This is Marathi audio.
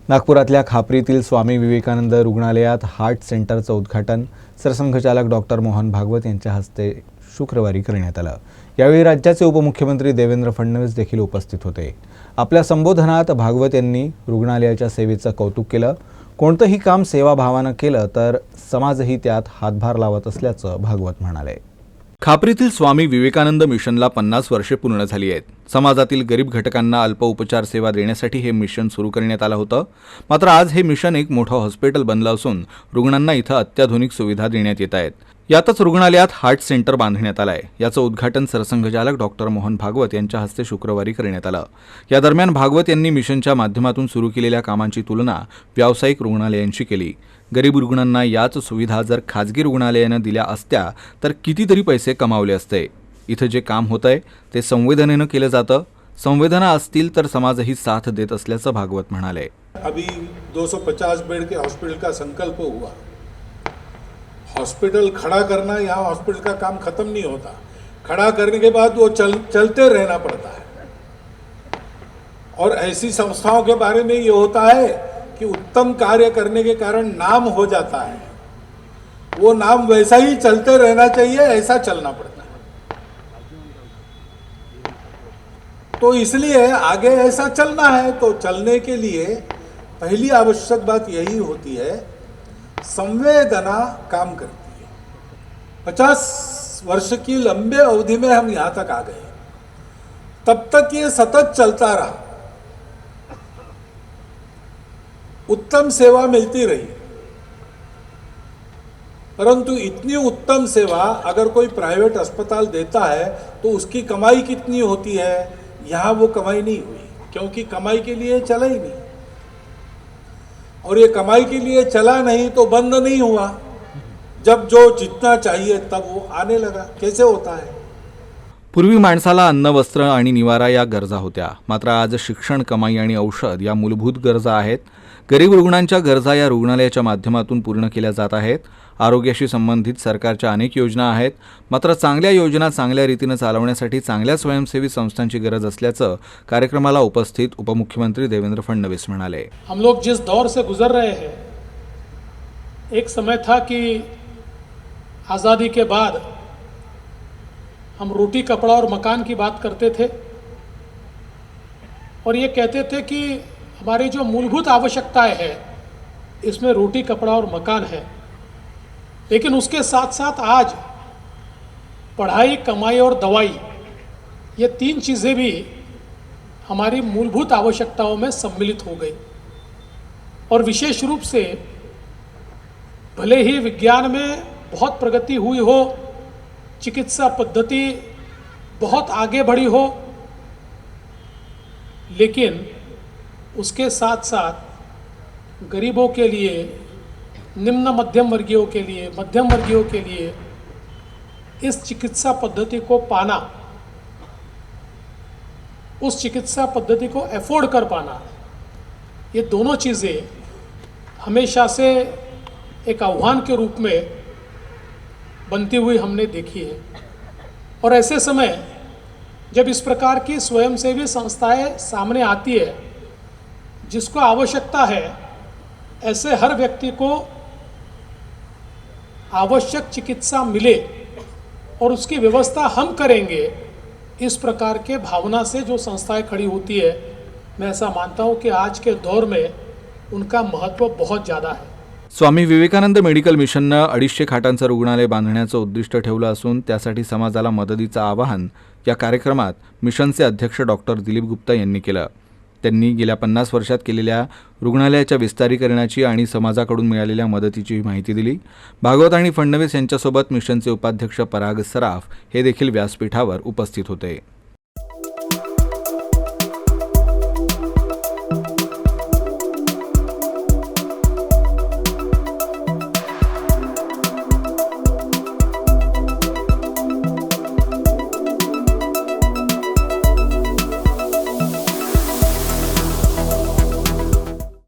नागपुरातल्या खापरीतील स्वामी विवेकानंद रुग्णालयात हार्ट सेंटरचं उद्घाटन सरसंघचालक डॉक्टर मोहन भागवत यांच्या हस्ते शुक्रवारी करण्यात आलं। यावेळी राज्याचे उपमुख्यमंत्री देवेंद्र फडणवीस देखील उपस्थित होते। आपल्या संबोधनात भागवत यांनी रुग्णालयाच्या सेवेचं कौतुक केलं। कोणतंही काम सेवाभावानं केलं तर समाजही त्यात हातभार लावत असल्याचं भागवत म्हणाले। खापरीतील स्वामी विवेकानंद मिशनला 50 वर्षे पूर्ण झाली आहेत। समाजातील गरीब घटकांना अल्प उपचार सेवा देण्यासाठी हे मिशन सुरू करण्यात आलं होतं। मात्र आज हे मिशन एक मोठं हॉस्पिटल बनलं असून रुग्णांना इथं अत्याधुनिक सुविधा देण्यात येत आहेत। यातच रुग्णालयात हार्ट सेंटर बांधण्यात आलं आहे। याचं उद्घाटन सरसंघचालक डॉक्टर मोहन भागवत यांच्या हस्ते शुक्रवारी करण्यात आलं। या दरम्यान भागवत यांनी मिशनच्या माध्यमातून सुरू केलेल्या कामांची तुलना व्यावसायिक रुग्णालयांशी केली। गरीब रुग्णांना याच सुविधा जर खाजगी रुग्णालयानं दिल्या असत्या तर कितीतरी पैसे कमावले असते। इथं जे काम होतंय ते संवेदनेनं केलं जातं। संवेदना असतील तर समाजही साथ देत असल्याचं भागवत म्हणाले। अभी 250 बेड के हॉस्पिटल का संकल्प हुआ। हॉस्पिटल खड़ा करना, यहाँ हॉस्पिटल का काम खत्म नहीं होता। खड़ा करने के बाद वो चलते रहना पड़ता है। और ऐसी संस्थाओं के बारे में ये होता है कि उत्तम कार्य करने के कारण नाम हो जाता है। वो नाम वैसा ही चलते रहना चाहिए, ऐसा चलना पड़ता है। तो इसलिए आगे ऐसा चलना है, तो चलने के लिए पहली आवश्यक बात यही होती है, संवेदना काम करती है। 50 वर्ष की लंबे अवधि में हम यहां तक आ गए। तब तक ये सतत चलता रहा, उत्तम सेवा मिलती रही। परंतु इतनी उत्तम सेवा अगर कोई प्राइवेट अस्पताल देता है तो उसकी कमाई कितनी होती है? यहां वो कमाई नहीं हुई, क्योंकि कमाई के लिए चला ही नहीं। और ये कमाई के लिए चला नहीं तो बंद नहीं हुआ। जब जो जितना चाहिए तब वो आने लगा। कैसे होता है? पूर्वी माणसाला अन्न, वस्त्र आणि निवारा या गरजा होत्या। मात्र आज शिक्षण, कमाई आणि औषध या मूलभूत गरजा आहेत। गरीब रुग्णांच्या गरजा या रुग्णालयाच्या माध्यमातून पूर्ण केल्या जात आहेत। आरोग्याशी संबंधित सरकारच्या अनेक योजना आहेत। मात्र चांगल्या योजना चांगल्या रीतीने चालवण्यासाठी चांगल्या स्वयंसेवी संस्थांची गरज असल्याचं कार्यक्रमाला उपस्थित उपमुख्यमंत्री देवेंद्र फडणवीस म्हणाले। हम लोग जिस दौर से गुजर रहे हैं, एक समय था कि आज़ादी के बाद हम रोटी, कपड़ा और मकान की बात करते थे और ये कहते थे कि हमारी जो मूलभूत आवश्यकताएं हैं इसमें रोटी, कपड़ा और मकान है। लेकिन उसके साथ साथ आज पढ़ाई, कमाई और दवाई, ये 3 चीज़ें भी हमारी मूलभूत आवश्यकताओं में सम्मिलित हो गई। और विशेष रूप से भले ही विज्ञान में बहुत प्रगति हुई हो, चिकित्सा पद्धति बहुत आगे बढ़ी हो, लेकिन उसके साथ साथ गरीबों के लिए, निम्न मध्यम वर्गीयों के लिए, मध्यम वर्गीयों के लिए इस चिकित्सा पद्धति को पाना, उस चिकित्सा पद्धति को अफोर्ड कर पाना, ये दोनों चीज़ें हमेशा से एक आह्वान के रूप में बनती हुई हमने देखी है। और ऐसे समय जब इस प्रकार की स्वयंसेवी संस्थाएं सामने आती है, जिसको आवश्यकता है, ऐसे हर व्यक्ति को आवश्यक चिकित्सा मिले और उसकी व्यवस्था हम करेंगे, इस प्रकार के भावना से जो संस्थाएं खड़ी होती है, मैं ऐसा मानता हूं कि आज के दौर में उनका महत्व बहुत ज़्यादा है। स्वामी विवेकानंद मेडिकल मिशननं 250 खाटांचं रुग्णालय बांधण्याचं उद्दिष्ट ठेवलं असून त्यासाठी समाजाला मदतीचं आवाहन या कार्यक्रमात मिशनचे अध्यक्ष डॉक्टर दिलीप गुप्ता यांनी केलं। त्यांनी गेल्या 50 वर्षात केलेल्या रुग्णालयाच्या विस्तारीकरणाची आणि समाजाकडून मिळालेल्या मदतीची माहिती दिली। भागवत आणि फडणवीस यांच्यासोबत मिशनचे उपाध्यक्ष पराग सराफ हे देखील व्यासपीठावर उपस्थित होते।